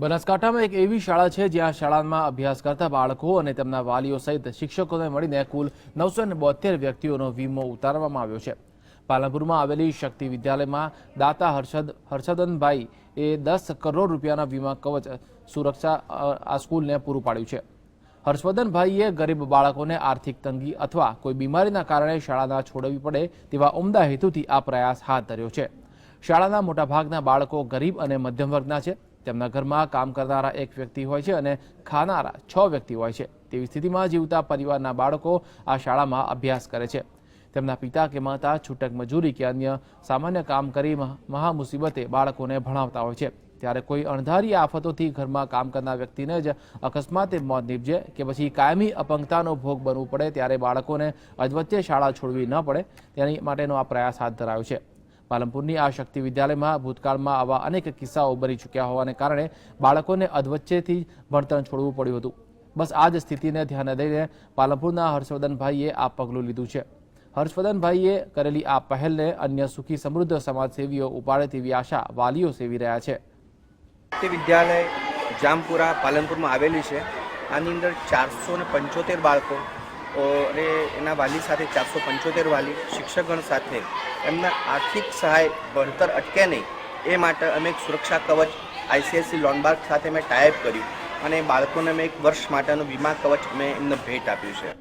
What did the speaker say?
બનાસકાંઠામાં એક એવી શાળા છે જ્યાં શાળામાં અભ્યાસ કરતા બાળકો અને તેમના વાલીઓ સહિત શિક્ષકોને મળીને કુલ 972 વ્યક્તિઓનો વીમો ઉતારવામાં આવ્યો છે। પાલનપુરમાં આવેલી શક્તિ વિદ્યાલયમાં દાતા હર્ષદનભાઈ એ 10 કરોડ રૂપિયાના વીમા કવચ સુરક્ષા આ સ્કૂલને પૂરું પાડ્યું છે। હર્ષવર્ધનભાઈએ ગરીબ બાળકોને આર્થિક તંગી અથવા કોઈ બીમારીના કારણે શાળા ન છોડવી પડે તેવા ઉમદા હેતુથી આ પ્રયાસ હાથ ધર્યો છે। શાળાના મોટાભાગના બાળકો ગરીબ અને મધ્યમ વર્ગના છે। તેમના ઘરમાં કામ કરનારા એક વ્યક્તિ હોય છે અને ખાનારા 6 વ્યક્તિ હોય છે। તેવી સ્થિતિમાં જીવતા પરિવારના બાળકો આ શાળામાં અભ્યાસ કરે છે। તેમના પિતા કે માતા છૂટક મજૂરી કે અન્ય સામાન્ય કામ કરી મહા મુસીબતે બાળકોને ભણાવતા હોય છે। ત્યારે કોઈ અણધારી આફતોથી ઘરમાં કામ કરનાર વ્યક્તિને જ અકસ્માતે મોત નીપજે કે પછી કાયમી અપંગતાનો ભોગ બનવું પડે ત્યારે બાળકોને અધવચ્ચે શાળા છોડવી ન પડે તેની માટેનો આ પ્રયાસ હાથ ધરાયો છે। પાલનપુરની આ શક્તિ વિદ્યાલયમાં ભૂતકાળમાં આવા અનેક કિસ્સાઓ બની ચૂક્યા હોવાને કારણે બાળકોને અધવચ્ચેથી ભણતર છોડવું પડ્યું હતું। બસ આ જ સ્થિતિને ધ્યાને લઈને પાલનપુરના હર્ષવર્ધનભાઈએ આ પગલું લીધું છે। હર્ષવર્ધનભાઈએ કરેલી આ પહેલને અન્ય સુખી સમૃદ્ધ સમાજસેવીઓ ઉપાડે તેવી આશા વાલીઓ સેવી રહ્યા છે। તે વિદ્યાલય જામપુરા પાલનપુરમાં આવેલી છે। આની અંદર 475 બાળકો અને એના વાલી સાથે 475 વાલી શિક્ષકગણ સાથે એમના આર્થિક સહાય ભણતર અટકે નહીં એ માટે અમે એક સુરક્ષા કવચ ICICI લોનબાર્ગ સાથે મેં ટાઈપ કર્યું અને બાળકોને મેં 1 વર્ષ માટેનું વીમા કવચ મેં એમને ભેટ આપ્યું છે।